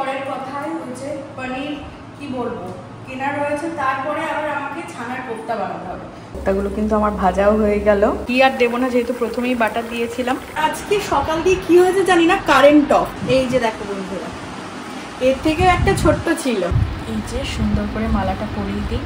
বরের কথাই হচ্ছে পনির কি বলবো কেনা রয়েছে, তারপরে আবার আমাকে ছানার কোফতা বানাতে হবে। কোফতাগুলো কিন্তু আমার ভাজাও হয়ে গেল, কি আর দেবো না যেহেতু প্রথমেই বাটার দিয়েছিলাম। আজকে সকাল দিয়ে কি হয়েছে জানি না, কারেন্ট অফ। এই যে দেখো বন্ধুরা, এর থেকে একটা ছোট্ট ছিল। এই যে সুন্দর করে মালাটা পরিয়ে দিই।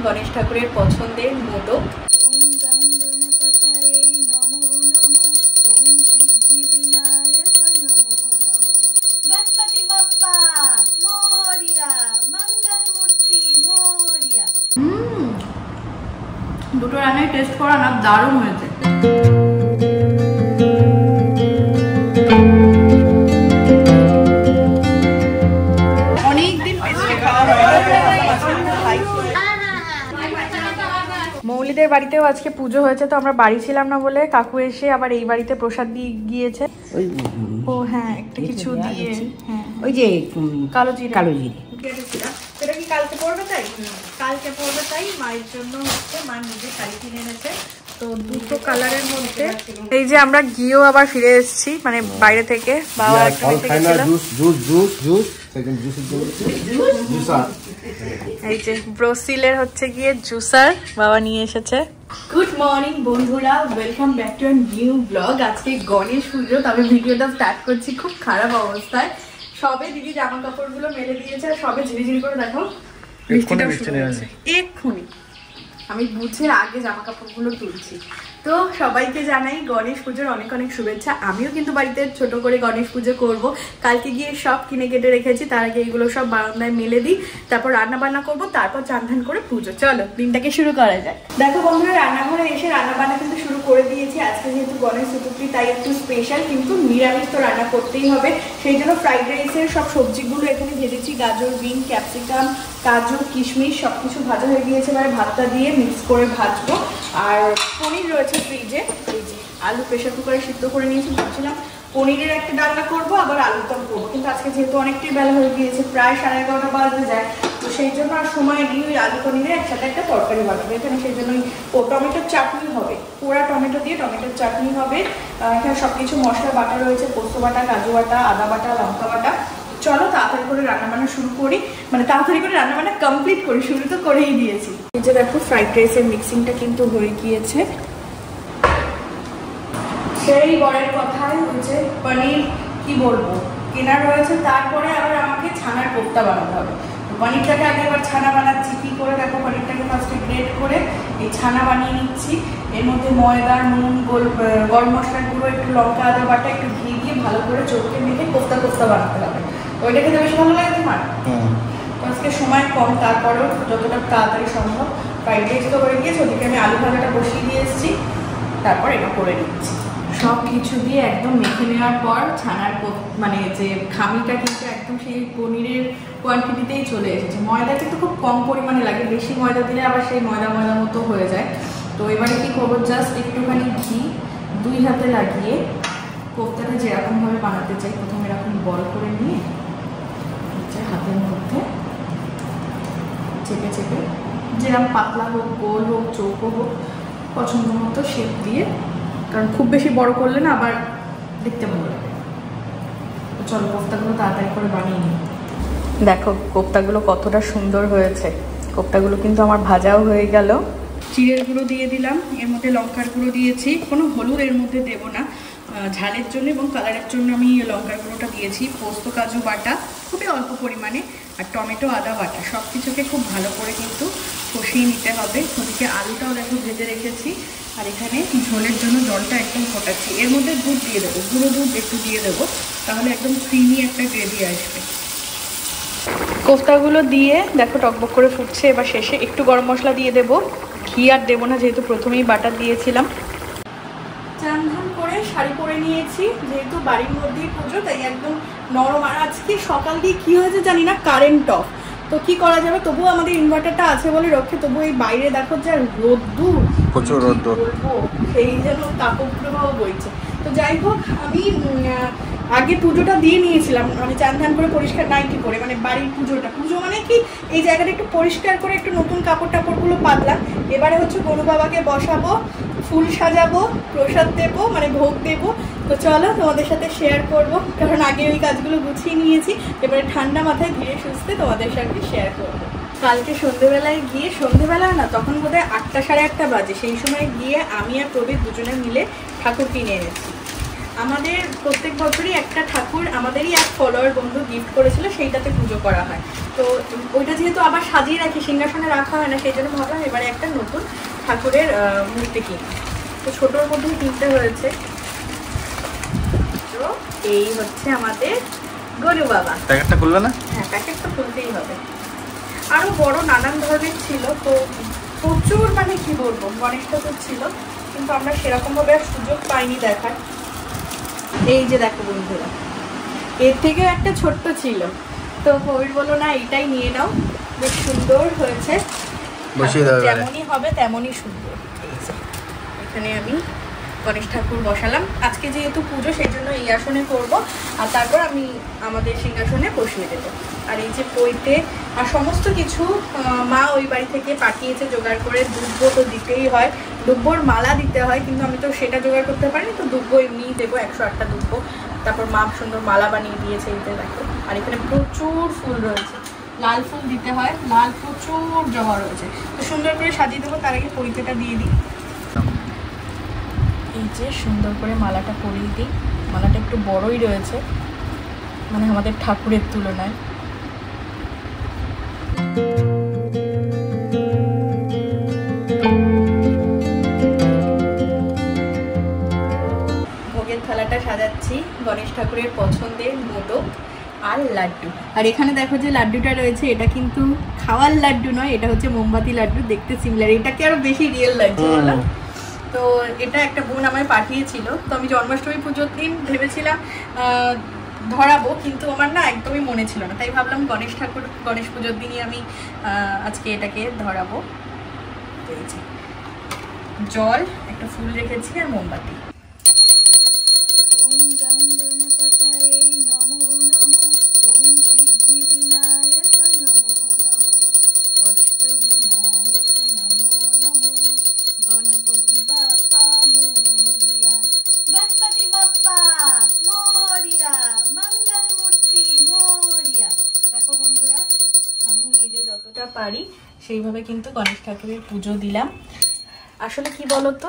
গণেশ ঠাকুরের পছন্দের মোদক। দুটো রান্নায় টেস্ট করা না দারুণ হয়েছে। অনেকদিন মৌলিদের বাড়িতেও আজকে পুজো হয়েছে, তো আমরা বাড়ি ছিলাম না বলে কাকু এসে আবার এই বাড়িতে প্রসাদ দিয়ে গিয়েছে। ও হ্যাঁ, একটা কিছু দিয়ে, হ্যাঁ ওই যে কালো জিরে। কালো জিরে সেটা কি কালকে পড়বে তাই? কালকে পড়বে তাই মায়ের জন্য হচ্ছে, মা নিজে শাড়ি কিনে এনেছে, তো দুটো কালারের মধ্যে। এই যে আমরা গিয়েও আবার ফিরে এসেছি, মানে বাইরে থেকে বাবা এই যে ব্রোসিলের হচ্ছে গিয়ে জুসার বাবা নিয়ে এসেছে। গুড মর্নিং বন্ধুরা, welcome back to new blog. আজকে গণেশ পুজো, তবে ভিডিওটা স্টার্ট করছি খুব খারাপ অবস্থায়। সবে দিদি জামা কাপড়গুলো মেলে দিয়েছে, সবে ঝিরিঝিরি করে দেখো এক্ষুনি আমি বুঝে আগে জামা কাপড়গুলো তুলছি। তো সবাইকে জানাই গণেশ পুজোর অনেক অনেক শুভেচ্ছা। আমিও কিন্তু বাড়িতে ছোট করে গণেশ পুজো করব। কালকে গিয়ে সব কিনে কেটে রেখেছি, তার আগে এগুলো সব বারান্দায় মেলে দিই, তারপর রান্না বান্না করবো, তারপর চান ধান করে পুজো। চলো দিনটাকে শুরু করা যায়। দেখো বন্ধুরা, রান্নাঘরে এসে রান্না বান্না কিন্তু শুরু করে দিয়েছি। আজকে যেহেতু গণেশ চতুর্থী তাই একটু স্পেশাল, কিন্তু নিরামিষ তো রান্না করতেই হবে। সেই জন্য ফ্রাইড রাইসের সব সবজিগুলো এখানে ভেজেছি, গাজর, বিন, ক্যাপসিকাম, কাজু, কিশমিশ সবকিছু ভাজা হয়ে গিয়েছে। এবারে ভাতটা দিয়ে মিক্স করে ভাজবো। আর পনির রয়েছে ফ্রিজে, এই যে আলু প্রেশার কুকারে সিদ্ধ করে নিয়েছি। ভাবছিলাম পনিরের একটা ডালনা করবো, আবার আলুর দম করবো, কিন্তু আজকে যেহেতু অনেকটাই বেলা হয়ে গিয়েছে, প্রায় 11:30 বাজতে যায়, তো সেই জন্য আর সময় নিয়ে ওই আলু পনিরের একসাথে একটা তরকারি বানাবো এখানে। সেই জন্য টমেটোর চাটনি হবে, পোড়া টমেটো দিয়ে টমেটোর চাটনি হবে। এখানে সবকিছু মশলা বাটা রয়েছে, পোস্ত বাটা, কাজু বাটা, আদা বাটা, লঙ্কা বাটা। চলো তাড়াতাড়ি করে রান্নাবান্না শুরু করি, মানে তাড়াতাড়ি করে রান্নাবান্না কমপ্লিট করি, শুরু তো করেই দিয়েছি। এই যে দেখো ফ্রাইড রাইসের মিক্সিংটা কিন্তু হয়ে গিয়েছে। সেই বরের কথাই হচ্ছে পনির কি বলবো কেনা রয়েছে, তারপরে আবার আমাকে ছানার কোফতা বানাতে হবে। পনিরটাকে আগে এবার ছানা বানাচ্ছি। কি করে দেখো, পনিরটাকে ফার্স্টে গ্রেট করে এই ছানা বানিয়ে নিচ্ছি। এর মধ্যে ময়দা, নুন, গরম মশলার গুঁড়ো, একটু লঙ্কা, আদা বাটা, একটু ঘি দিয়ে ভালো করে চটকে মেখে কোফতা বানাতে হবে। ওইটা খেতে বেশি ভালো লাগে তোমার? তো আজকে সময় কম, তারপরেও যতটা তাড়াতাড়ি সম্ভব। ফ্রাইড রাইস তো হয়ে গিয়েছে, ওদিকে আমি আলু ভাজাটা বসিয়ে দিয়ে এসেছি, তারপর এটা করে নিচ্ছি। সব কিছু দিয়ে একদম মেখে নেওয়ার পর ছানার মানে যে খামিটা কিন্তু একদম সেই পনিরের কোয়ান্টিটিতেই চলে এসেছে। ময়দা কিন্তু খুব কম পরিমাণে লাগে, বেশি ময়দা দিলে আবার সেই ময়দা মতো হয়ে যায়। তো এবারে কি করবো, জাস্ট একটুখানি ঘি 2 হাতে লাগিয়ে কোফতাটা যেরকমভাবে বানাতে চাই, প্রথমে এরকম বল করে নিয়ে হাতের মধ্যে চেপে চেপে, যেরকম পাতলা হোক, গোল হোক, চৌকো হোক, পছন্দ মতো শেপ দিয়ে, কারণ খুব বেশি বড় করলে না আবার দেখতে ভালো লাগে। তো চলো কোফতাগুলো তাড়াতাড়ি করে বানিয়ে নিই। দেখো কোফতাগুলো কতটা সুন্দর হয়েছে। কোফতাগুলো কিন্তু আমার ভাজাও হয়ে গেল। জিরের গুঁড়ো দিয়ে দিলাম, এর মধ্যে লঙ্কার গুঁড়ো দিয়েছি, কোনো হলুদ এর মধ্যে দেবো না, ঝালের জন্য এবং কালারের জন্য আমি লঙ্কার গুঁড়োটা দিয়েছি। পোস্ত কাজু বাটা খুবই অল্প পরিমাণে, আর টমেটো আদা বাটা, সব কিছুকে খুব ভালো করে কিন্তু কষিয়ে নিতে হবে। ওদিকে আলুটাও দেখো ভেজে রেখেছি, আর এখানে ঝোলের জন্য জলটা একদম ফোটাচ্ছি। এর মধ্যে দুধ দিয়ে দেবো, গুঁড়ো দুধ একটু দিয়ে দেবো, তাহলে একদম ক্রিমি একটা গ্রেভি আসবে। কোফতাগুলো দিয়ে দেখো টকবক করে ফুটছে। এবার শেষে একটু গরম মশলা দিয়ে দেবো, ঘি আর দেবো না যেহেতু প্রথমেই বাটার দিয়েছিলাম। চান ধান করে শাড়ি পরে নিয়েছি, যেহেতু বাড়ির মধ্যেই পুজো তাই একদম নরম। আর আজকে সকাল দিয়ে কি হয়েছে জানি না, কারেন্ট অফ। তো কি করা যাবে, তবুও আমাদের ইনভার্টারটা আছে বলে রক্ষে। তবু এই বাইরে দেখো যা রোদ্দুর, প্রচুর রোদ্দুর, সেই যেন কাপড় প্রবাহ বইছে। তো যাই হোক, আমি আগে পুজোটা দিয়ে নিয়েছিলাম, আমি চান ধান করে পরিষ্কার নাইটি পরে, মানে বাড়ির পুজোটা। পুজো মানে কি, এই জায়গাটা একটু পরিষ্কার করে একটু নতুন কাপড় টাপড়গুলো পাতলাম। এবারে হচ্ছে গরু বাবাকে বসাবো, ফুল সাজাবো, প্রসাদ দেবো, মানে ভোগ দেবো। তো তো চলো তোমাদের সাথে শেয়ার করব, কারণ আগে ওই কাজগুলো গুছিয়ে নিয়েছি, এবারে ঠান্ডা মাথায় ধীরে সুস্থে তোমাদের সাথে শেয়ার করবো। কালকে সন্ধ্যেবেলায় গিয়ে, সন্ধ্যেবেলায় না তখন বোধহয় 8টা সাড়ে 8টা বাজে, সেই সময় গিয়ে আমি আর প্রবীর দুজনে মিলে ঠাকুর কিনে এনেছি। আমাদের প্রত্যেক বছরই একটা ঠাকুর আমাদেরই এক ফলোয়ার বন্ধু গিফট করেছিল, সেইটাতে পুজো করা হয়। তো ওইটা যেহেতু আবার সাজিয়ে রাখি, সিংহাসনে রাখা হয় না, সেই জন্য ভাবলাম এবারে একটা নতুন ঠাকুরের মূর্তি কিনি। তো ছোটোর মধ্যেই কিনতে হয়েছে। তো এই হচ্ছে আমাদের গরু বাবা। প্যাকেটটা খুলবে না? হ্যাঁ, প্যাকেট তো খুলতেই হবে। আরও বড় নানান ধরনের ছিল, তো প্রচুর মানে কি বলবো, গণেশ ঠাকুর ছিল, কিন্তু আমরা সেরকমভাবে আর সুযোগ পাইনি দেখার। এই যে দেখো বন্ধুরা, এর থেকেও একটা ছোট্ট ছিল, তো কবির বললো না এইটাই নিয়ে নাও, বেশ সুন্দর হয়েছে, যেমনই হবে তেমনই সুন্দর। এখানে আমি গণেশ ঠাকুর বসালাম। আজকে যেহেতু পুজো সেই জন্য এই আসনে করবো, আর তারপর আমি আমাদের সিংহাসনে বসিয়ে দেবো। আর এই যে পইতে আর সমস্ত কিছু মা ওই বাড়ি থেকে পাঠিয়েছে জোগাড় করে। দুব্ব তো দিতেই হয়, দুব্বর মালা দিতে হয়, কিন্তু আমি তো সেটা জোগাড় করতে পারিনি, তো দুব্ব এমনিই দেবো 108টা দুব্ব। তারপর মা সুন্দর মালা বানিয়ে দিয়েছে, এইতে দেখো। আর এখানে প্রচুর ফুল রয়েছে, লাল ফুল দিতে হয়, লাল প্রচুর জমা রয়েছে, তো সুন্দর করে সাজিয়ে দেবো। তার আগে পইতেটা দিয়ে দিই। এই যে সুন্দর করে মালাটা পরিয়ে দিই। মালাটা একটু বড়ই রয়েছে, মানে আমাদের ঠাকুরের তুলনায়। ভোগের থালাটা সাজাচ্ছি, গণেশ ঠাকুরের পছন্দের মোদক আর লাড্ডু। আর এখানে দেখো যে লাড্ডুটা রয়েছে, এটা কিন্তু খাওয়ার লাড্ডু নয়, এটা হচ্ছে মোমবাতি লাড্ডু, দেখতে সিমিলার। এটাকে আরো বেশি রিয়েল লাগছে বলো। তো এটা একটা বোন আমায় পাঠিয়েছিল, তো আমি জন্মাষ্টমী পুজোর দিন ভেবেছিলাম ধরাবো, কিন্তু আমার না একদমই মনে ছিল না, তাই ভাবলাম গণেশ পুজোর দিনই আমি আজকে এটাকে ধরাবো। জল, একটা ফুল রেখেছি আর মোমবাতি। ওম গঙ্গণপতয়ে নমো নমো, ওম সিদ্ধি বিনায়ক নমো নমো, অষ্টবিনায়ক নমো নমো, গণপতি বাপ্পা মোরিয়া, গণপতি বাপ্পা মোরিয়া, মঙ্গল মূর্তি মোরিয়া। দেখো বন্ধুরা, আমি নিজে যতটা পারি সেইভাবে কিন্তু গণেশ ঠাকুরের পুজো দিলাম। আসলে কি বলতো,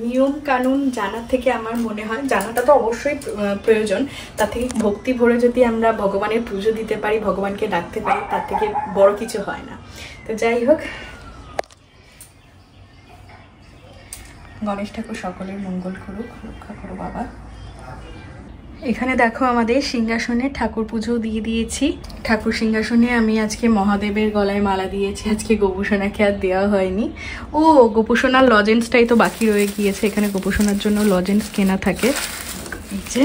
নিয়ম কানুন জানার থেকে আমার মনে হয়, জানাটা তো অবশ্যই প্রয়োজন, তার থেকে ভক্তি ভরে যদি আমরা ভগবানের পুজো দিতে পারি, ভগবানকে ডাকতে পারি, তার থেকে বড় কিছু হয় না। তো যাই হোক, গণেশ ঠাকুর সকলের মঙ্গল করুক, রক্ষা করো বাবা। এখানে দেখো আমাদের সিংহাসনে ঠাকুর পুজো দিয়ে দিয়েছি। ঠাকুর সিংহাসনে আমি আজকে মহাদেবের গলায় মালা দিয়েছি, আজকে গোপুসোনাকে আর দেওয়া হয়নি। ও গোপুসোনার লজেন্সটাই তো বাকি রয়ে গিয়েছে, এখানে গোপুসোনার জন্য লজেন্স কেনা থাকে। এই যে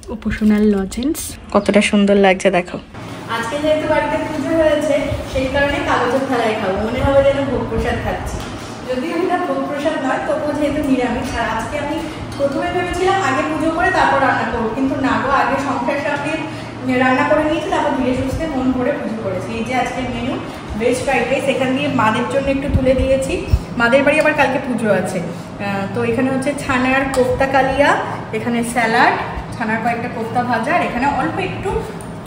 গোপুসোনার লজেন্স, কতটা সুন্দর লাগছে দেখো। আজকে যেহেতু বাড়িতে পুজো হয়েছে, সেই কারণে কাগজের থালায় খাবো, মনে হবে যেন ভোগ প্রসাদ খাচ্ছি। যদিও এটা ভোগ প্রসাদ নয়, তবুও যেহেতু নিরামিষ। আর আজকে আমি প্রথমে ভেবেছিলাম আগে পুজো করে তারপর রান্না করবো, কিন্তু না গো, আগে সংসার সামনে রান্না করে নিয়েছি, তারপর ধীরে সুস্থে মন ভরে পুজো করেছি। এই যে আজকের মেনু ভেজ ফ্রাইড রাইস, এখান দিয়ে মাদের জন্য একটু তুলে দিয়েছি, মাদের বাড়ি আবার কালকে পুজো আছে। তো এখানে হচ্ছে ছানার কোফতা কালিয়া, এখানে স্যালাড, ছানার কয়েকটা কোফতা ভাজা, আর এখানে অল্প একটু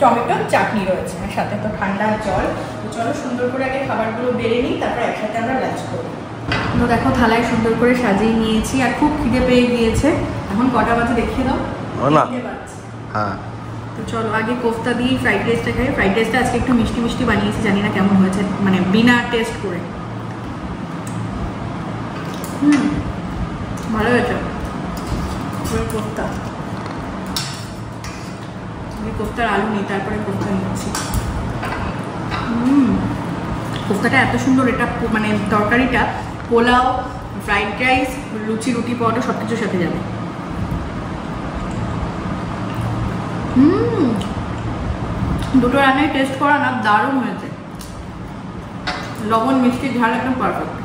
টমেটোর চাটনি রয়েছে, আর সাথে তো ঠান্ডা জল। তো চলো সুন্দর করে আগে খাবারগুলো বেড়ে নিই, তারপর একসাথে আমরা লাঞ্চ করবো। তো দেখো থালায় সুন্দর করে সাজিয়ে নিয়েছি, আর খুব খিদে পেয়ে গিয়েছে। এখন কটা বাজে দেখিয়ে দাও। হ্যাঁ, তো চলো আগে কোফতা দিয়ে ফ্রাইড রাইসটা খাই। ফ্রাইড রাইসটা আজকে একটু মিষ্টি মিষ্টি বানিয়েছি, জানি না কেমন হয়েছে, মানে বিনা টেস্ট করে। ভালো হয়েছে কোফতা। কোফতার আলু নিই, তারপরে কোফতা নিচ্ছি। কোফতাটা এত সুন্দর, এটা মানে তরকারিটা পোলাও, ফ্রাইড রাইস, লুচি, রুটি, পরোটা সব কিছুর সাথে যাবে। দুটো রান্নায় টেস্ট করা না, দারুণ হয়েছে। লবণ মিষ্টি ঝাল একদম পারফেক্ট।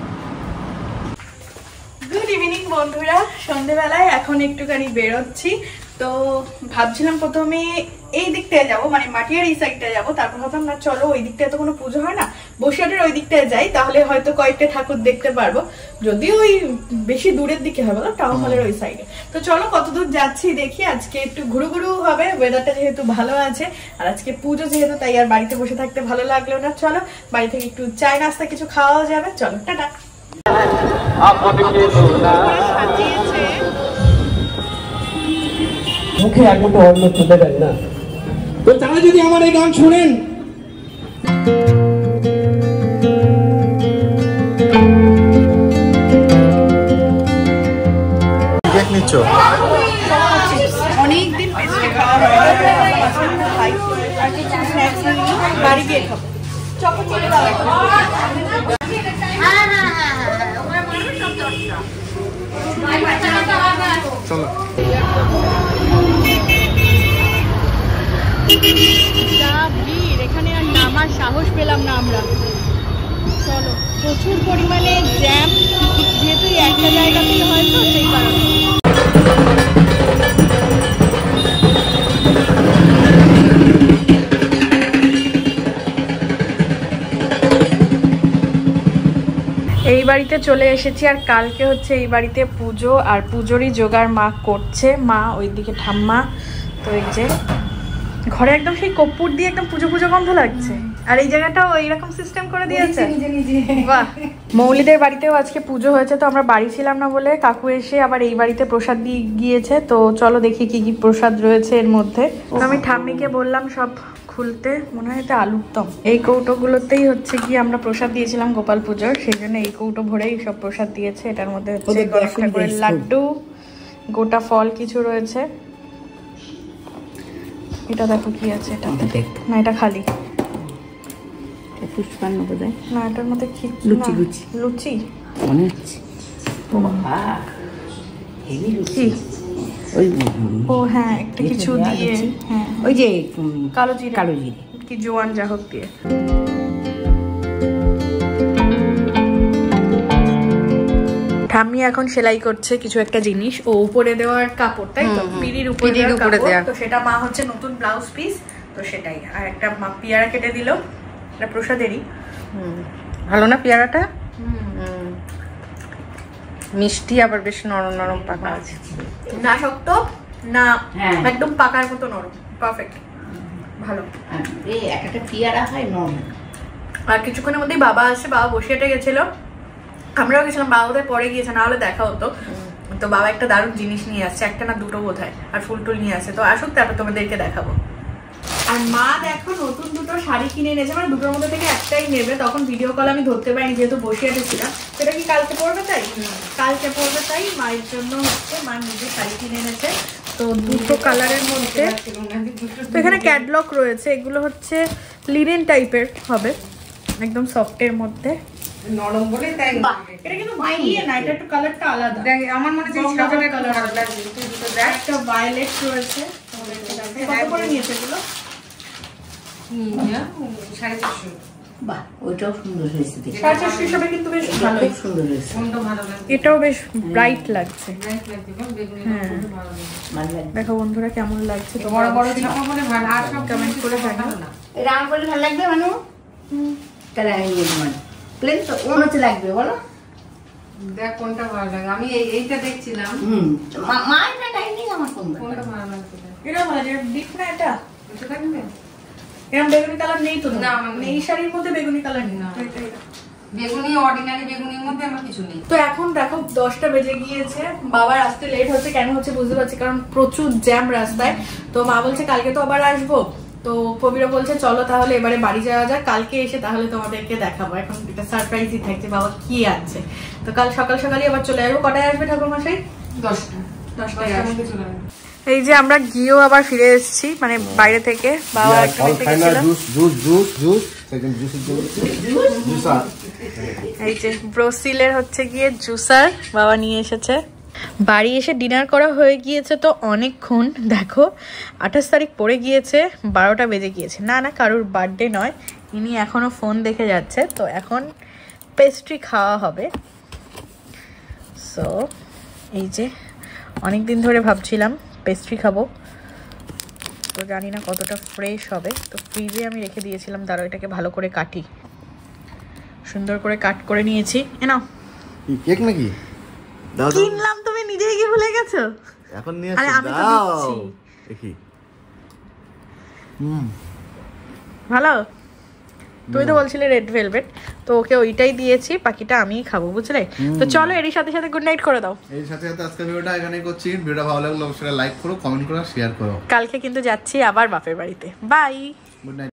গুড ইভিনিং বন্ধুরা, সন্ধেবেলায় এখন একটুখানি বেরোচ্ছি। তো ভাবছিলাম প্রথমে এই দিকটায় যাবো, মানে মাটিয়ার এই সাইডটায় যাবো, তারপর ভাবলাম না চলো ওই দিকটায় তো কোনো পুজো হয় না, বসিরহাটের ওই দিকটায় যাই, তাহলে হয়তো কয়েকটা ঠাকুর দেখতে পারবো, যদিও ওই বেশি দূরের দিকে হবে না, টাউন হলের ওই সাইডে। তো চলো কতদূর যাচ্ছি দেখি, আজকে একটু ঘুরু ঘুরু হবে, ওয়েদারটা যেহেতু ভালো আছে, আর আজকে পুজো যেহেতু, তাই আর বাড়িতে বসে থাকতে ভালো লাগলো না। চলো বাড়ি থেকে একটু চায় নাস্তা কিছু খাওয়াও যাবে, চলো টাটা। মুখে এক মতো অন্ন তুলে দেয় না, তো তারা যদি আমার এই গান শোনেন, অনেকদিন পেস্ট্রি খাওয়া হয় আর কিছু স্ন্যাক্স বাড়ি গিয়ে খাবো। চকো চলে দাও চলো। এখানে আর নামার সাহস পেলাম না আমরা। চলো, প্রচুর পরিমাণে জ্যাম, যেহেতু একটা জায়গাতেই হয় তো সেই কারণে। এই বাড়িতে চলে এসেছি, আর কালকে হচ্ছে এই বাড়িতে পুজো, আর পুজোরই জোগাড় মা করছে, মা ওইদিকে ঠাম্মা। তো এই যে ঘরে একদম সেই কর্পূর দিয়ে একদম পুজো পুজো গন্ধ লাগছে, আর এই জায়গাটাও এইরকম সিস্টেম করে দিয়েছে। বাহ, মৌলিদের বাড়িতেও আজকে পুজো হয়েছে, তো আমরা বাড়ি ছিলাম না বলে কাকু এসে আবার এই বাড়িতে প্রসাদ দিয়ে গিয়েছে। তো চলো দেখি কি কি প্রসাদ রয়েছে এর মধ্যে। আমি ঠাম্মিকে বললাম সব খুলতে, মনে হয় এটা আলুর দম। এই কৌটোগুলোতেই হচ্ছে কি আমরা প্রসাদ দিয়েছিলাম গোপাল পুজোর, সেই জন্য এই কৌটো ভরেই সব প্রসাদ দিয়েছে। এটার মধ্যে হচ্ছে গণেশ ঠাকুরের লাড্ডু, গোটা ফল কিছু রয়েছে। এটা দেখো কি আছে, এটা না, এটা খালি পুষ্পান্ন বোধহয় না, এটার মধ্যে লুচি লুচি লুচি মনে হচ্ছে। কি ওই ও হ্যাঁ, একটা কিছু দিয়ে, হ্যাঁ ওই যে কালো জিরে, কালো জিরে কি জোয়ান যা হোক দিয়ে। ঠাম্মি এখন সেলাই করছে কিছু একটা জিনিস, ও উপরে দেওয়ার কাপড়, তাই তো পিড়ির উপরে দেওয়ার, তো সেটা মা হচ্ছে নতুন ব্লাউজ পিস, তো সেটাই। আর একটা মা পেয়ারা কেটে দিল, এটা প্রসাদেরই। ভালো না পেয়ারাটা, মিষ্টি আবার বেশ নরম নরম পাকা আছে, না শক্ত না একদম পাকার মতো নরম, পারফেক্ট, ভালো। এই একটা পেয়ারা হয় নরম। আর কিছুক্ষণের মধ্যেই বাবা আসে, বাবা বসিরহাটে গেছিল, আমরাও গেছিলাম, বাবা বোধহয় পরে গিয়েছে, না হলে দেখা হতো। তো বাবা একটা দারুণ জিনিস নিয়ে আসছে, একটা না দুটো বোধহয়, আর ফুল টুল নিয়ে আসছে, তো আসুক তারপর তোমাদেরকে দেখাবো। আর মা দেখো নতুন দুটো শাড়ি কিনে এনেছে, মানে দুটোর মধ্যে থেকে একটাই নেবে, তখন ভিডিও কল আমি ধরতে পারিনি যেহেতু বসিরহাটে ছিলাম। সেটা কি কালকে পরবে তাই, কালকে পরবে তাই মায়ের জন্য হচ্ছে মা নিজে শাড়ি কিনে এনেছে। তো দুটো কালারের মধ্যে, তো এখানে ক্যাটলগ রয়েছে, এগুলো হচ্ছে লিনেন টাইপের হবে, একদম সফটের মধ্যে, নরম বলে তাই। এটা কিন্তু মাইলিয়ে না, এটা একটু কালারটা আলাদা। আমার মনে হয় সাজানো কালার ভালো লাগছে, দুটো দেখ, একটা ভায়োলেট রয়েছে। কত করে নিয়েছে এগুলো? 450। বাহ, ওইটাও সুন্দর হয়েছে, 450 হিসাবে কিন্তু বেশ ভালো, খুব সুন্দর হয়েছে। কোনটা ভালো লাগছে? এটাও বেশ ব্রাইট লাগছে। ব্রাইট লাগছে, বেগুনি ভালো লাগছে। ভালো লাগছে। দেখো বন্ধুরা কেমন লাগছে, তো বড় বড় ছাপা করে ভালো, আর সব কমেন্ট করে জানাও না। এটা আমার বলে ভালো লাগবে মানু, তাহলে আমি মানে প্লেন তো ওর হচ্ছে লাগবে বলো। দেখ কোনটা ভালো লাগে, আমি এইটা দেখছিলাম। মা এটা টাইমিং আমার কোনটা কোনটা ভালো লাগছে? এটা ভালো লাগে, ডিপ না এটা, এটা থাকবে এরকম বেগুনি কালার নেই তো, না, এই শাড়ির মধ্যে বেগুনি কালার নেই। বেগুনি, অর্ডিনারি বেগুনির মধ্যে আমার কিছু নেই। তো এখন দেখো 10টা বেজে গিয়েছে, বাবার আসতে লেট হচ্ছে, কেন হচ্ছে বুঝতে পারছি, কারণ প্রচুর জ্যাম রাস্তায়। তো মা বলছে কালকে তো আবার আসবো, তো কবিরা বলছে চলো তাহলে এবারে বাড়ি যাওয়া যাক, কালকে এসে তাহলে তোমাদেরকে দেখাবো। এখন একটা সারপ্রাইজই থাকছে বাবা কি আছে। তো কাল সকাল সকালই আবার চলে আসবো। কটায় আসবে ঠাকুর মশাই? 10টায় আসবে। এই যে আমরা গিয়েও আবার ফিরে এসেছি, মানে বাইরে থেকে বাবা একটা এই যে ব্রোসিলের হচ্ছে গিয়ে জুসার বাবা নিয়ে এসেছে। বাড়ি এসে ডিনার করা হয়ে গিয়েছে তো অনেকক্ষণ, দেখো 28 তারিখ পড়ে গিয়েছে, 12টা বেজে গিয়েছে। না না, কারোর বার্থডে নয়, ইনি এখনো ফোন দেখে যাচ্ছে। তো এখন পেস্ট্রি খাওয়া হবে। সো এই যে অনেক দিন ধরে ভাবছিলাম পেস্ট্রি খাবো। তো জানি না কতটা ফ্রেশ হবে, তো ফ্রিজে আমি রেখে দিয়েছিলাম। দাঁড়াও এটাকে ভালো করে কাটি, সুন্দর করে কাট করে নিয়েছি। নাও কেক নাকি? দাও দাও। কিনলাম, তুমি নিজেই কি ভুলে গেছো? এখন নিয়ে আরে আসো, আমি তো দাও দিচ্ছি। দেখি। ভালো। তুমি তো বলছিলে রেড ভেলভেট, তো ওকে ওইটাই দিয়েছি, বাকিটা আমিই খাবো, বুঝলে? তো চলো এর সাথে সাথে গুড নাইট করে দাও। এই সাথে সাথে আজকে ভিডিওটা এখানেই করছি। ভিডিওটা ভালো লাগলে অবশ্যই লাইক করো, কমেন্ট করো, শেয়ার করো। কালকে কিন্তু যাচ্ছি আবার বাপের বাড়িতে। বাই। Good night.